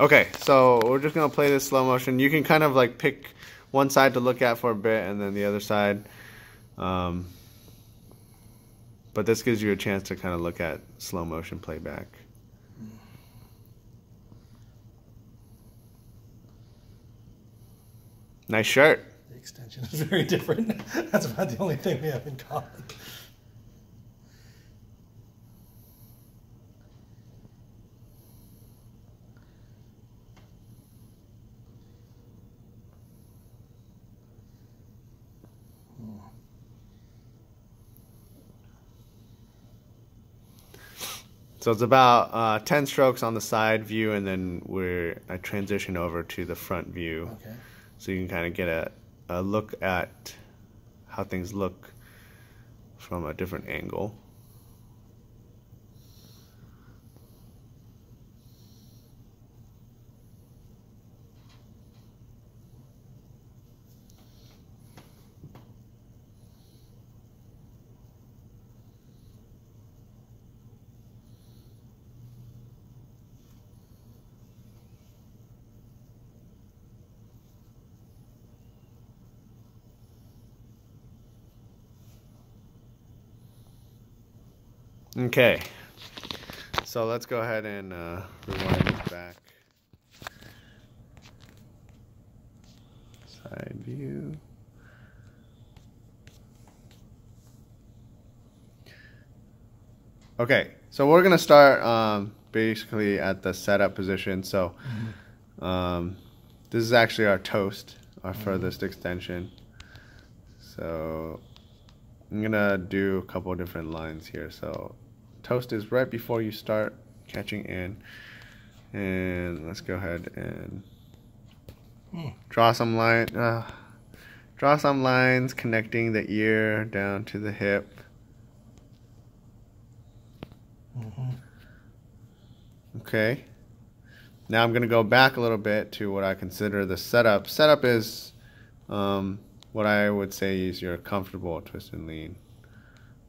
Okay, so we're just gonna play this slow motion. You can kind of like pick one side to look at for a bit and then the other side. But this gives you a chance to kind of look at slow motion playback. Nice shirt. The extension is very different. That's about the only thing we have in common. So it's about 10 strokes on the side view, and then I transition over to the front view. Okay. So you can kind of get a look at how things look from a different angle. Okay, so let's go ahead and rewind this back. Side view. Okay, so we're gonna start basically at the setup position. So this is actually our toast, our furthest extension. So I'm gonna do a couple different lines here. So toast is right before you start catching in, and let's go ahead and draw some lines connecting the ear down to the hip. Okay, now I'm gonna go back a little bit to what I consider the setup. Setup is what I would say is your comfortable twist and lean.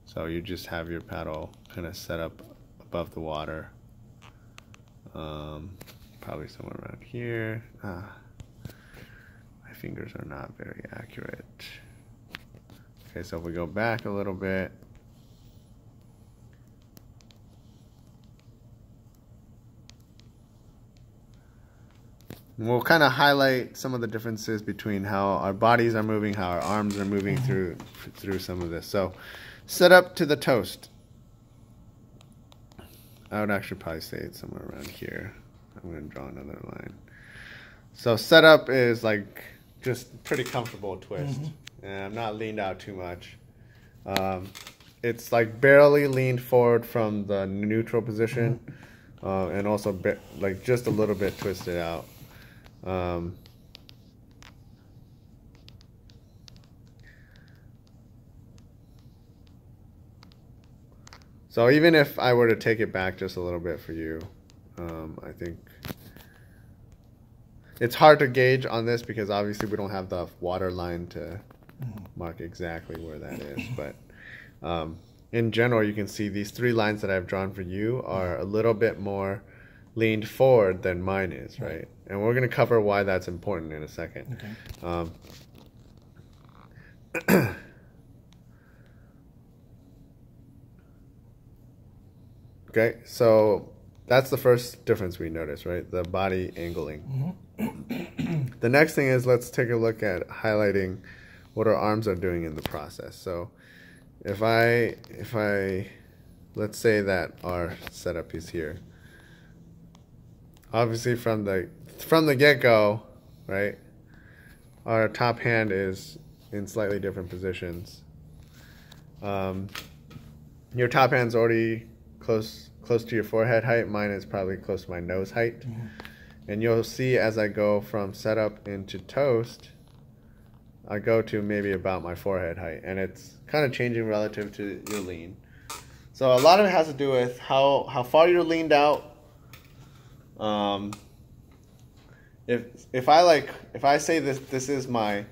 So you just have your paddle kind of set up above the water. Probably somewhere around here. My fingers are not very accurate. Okay, so if we go back a little bit. We'll kind of highlight some of the differences between how our bodies are moving, how our arms are moving through some of this. So, set up to the toast. I would actually probably say it's somewhere around here. I'm going to draw another line. So, setup is like just pretty comfortable twist. And I'm not leaned out too much. It's like barely leaned forward from the neutral position, and also like just a little bit twisted out. So even if I were to take it back just a little bit for you, I think it's hard to gauge on this because obviously we don't have the water line to mark exactly where that is. But in general, you can see these three lines that I've drawn for you are a little bit more leaned forward than mine is, right? And we're going to cover why that's important in a second. Okay. Okay, so that's the first difference we notice, right? The body angling. The next thing is let's take a look at highlighting what our arms are doing in the process. So if I let's say that our setup is here. Obviously from the get-go, right, our top hand is in slightly different positions. Your top hand's already close to your forehead height. Mine is probably close to my nose height. And you'll see as I go from setup into toast, I go to maybe about my forehead height, and it's kind of changing relative to your lean. So a lot of it has to do with how far you're leaned out. If I say this is my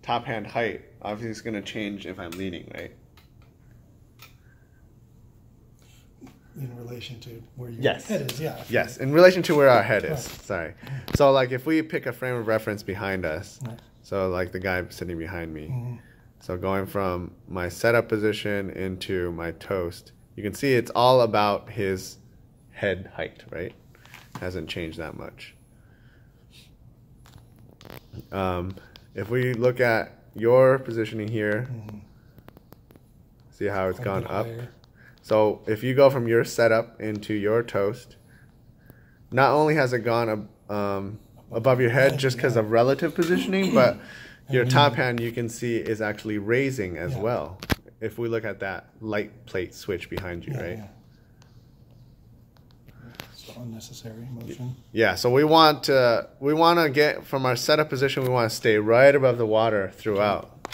top hand height, obviously it's going to change if I'm leaning, right? in relation to where your Yes. head is. Yeah. Yes, in relation to where our head is. Right. Sorry. So like if we pick a frame of reference behind us, Right. so like the guy sitting behind me. Mm-hmm. So going from my setup position into my toast, you can see it's all about his head height, right? Hasn't changed that much. If we look at your positioning here, see how it's gone up? Higher. So if you go from your setup into your toast, not only has it gone above your head just because of relative positioning, but your top hand you can see is actually raising as well. If we look at that light plate switch behind you, right? Yeah. So unnecessary motion. Yeah, so we want to get from our setup position, we want to stay right above the water throughout.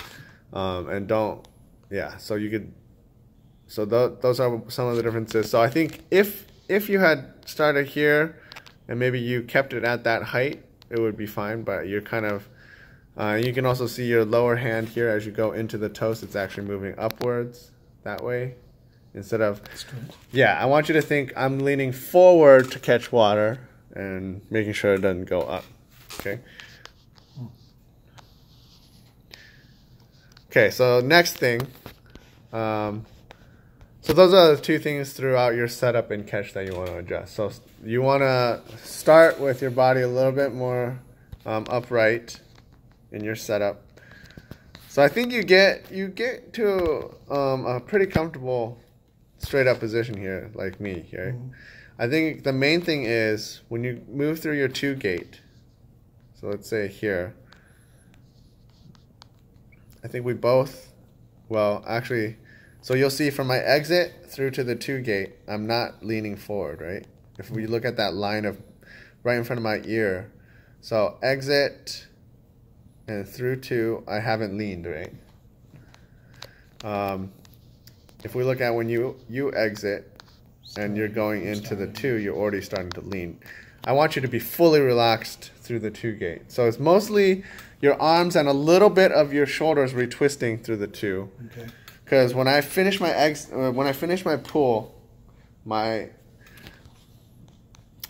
And don't, yeah, so you could, so those are some of the differences. So I think if you had started here and maybe you kept it at that height, it would be fine, but you're kind of, you can also see your lower hand here as you go into the toast, it's actually moving upwards that way instead of, yeah, I want you to think I'm leaning forward to catch water and making sure it doesn't go up, okay? Okay, so next thing, so those are the two things throughout your setup and catch that you want to adjust. So you want to start with your body a little bit more upright in your setup. So I think you get to a pretty comfortable straight up position here, like me here. I think the main thing is when you move through your 2 gate, so let's say here, I think we both, well actually, so you'll see from my exit through to the 2 gate, I'm not leaning forward, right? If we look at that line of right in front of my ear, so exit and through 2, I haven't leaned, right? If we look at when you exit and you're going into the 2, you're already starting to lean. I want you to be fully relaxed through the 2 gate. So it's mostly your arms and a little bit of your shoulders retwisting through the 2. Okay. Because when I finish my pull,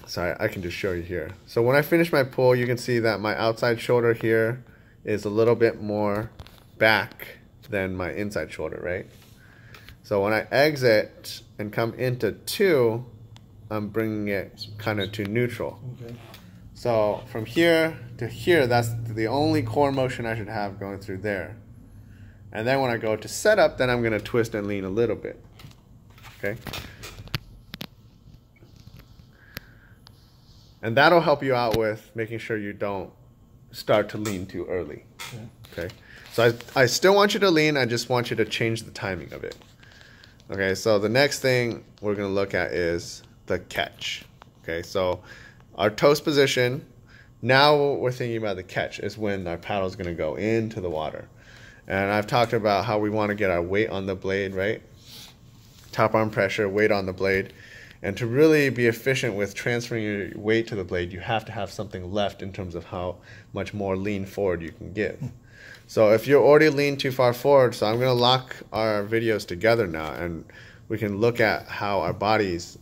sorry, I can just show you here. So when I finish my pull, you can see that my outside shoulder here is a little bit more back than my inside shoulder, right? So when I exit and come into 2, I'm bringing it kind of to neutral. Okay. So from here to here, that's the only core motion I should have going through there. And then when I go to setup, then I'm going to twist and lean a little bit. Okay? And that'll help you out with making sure you don't start to lean too early. Okay? So I still want you to lean, I just want you to change the timing of it. Okay, so the next thing we're going to look at is the catch. Okay, so our toast position, now what we're thinking about the catch is when our paddle is going to go into the water. And I've talked about how we want to get our weight on the blade, right? Top arm pressure, weight on the blade. And to really be efficient with transferring your weight to the blade, you have to have something left in terms of how much more lean forward you can give. So if you're already leaned too far forward, so I'm going to lock our videos together now and we can look at how our bodies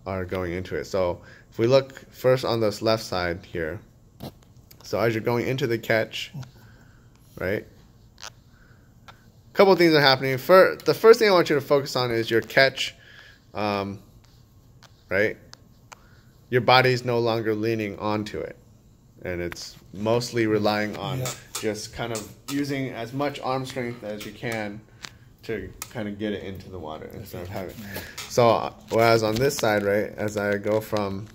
are going into it. So if we look first on this left side here, so as you're going into the catch, right? A couple of things are happening. The first thing I want you to focus on is your catch, right? Your body's no longer leaning onto it. And it's mostly relying on just kind of using as much arm strength as you can to kind of get it into the water instead of having. So whereas on this side, right, as I go from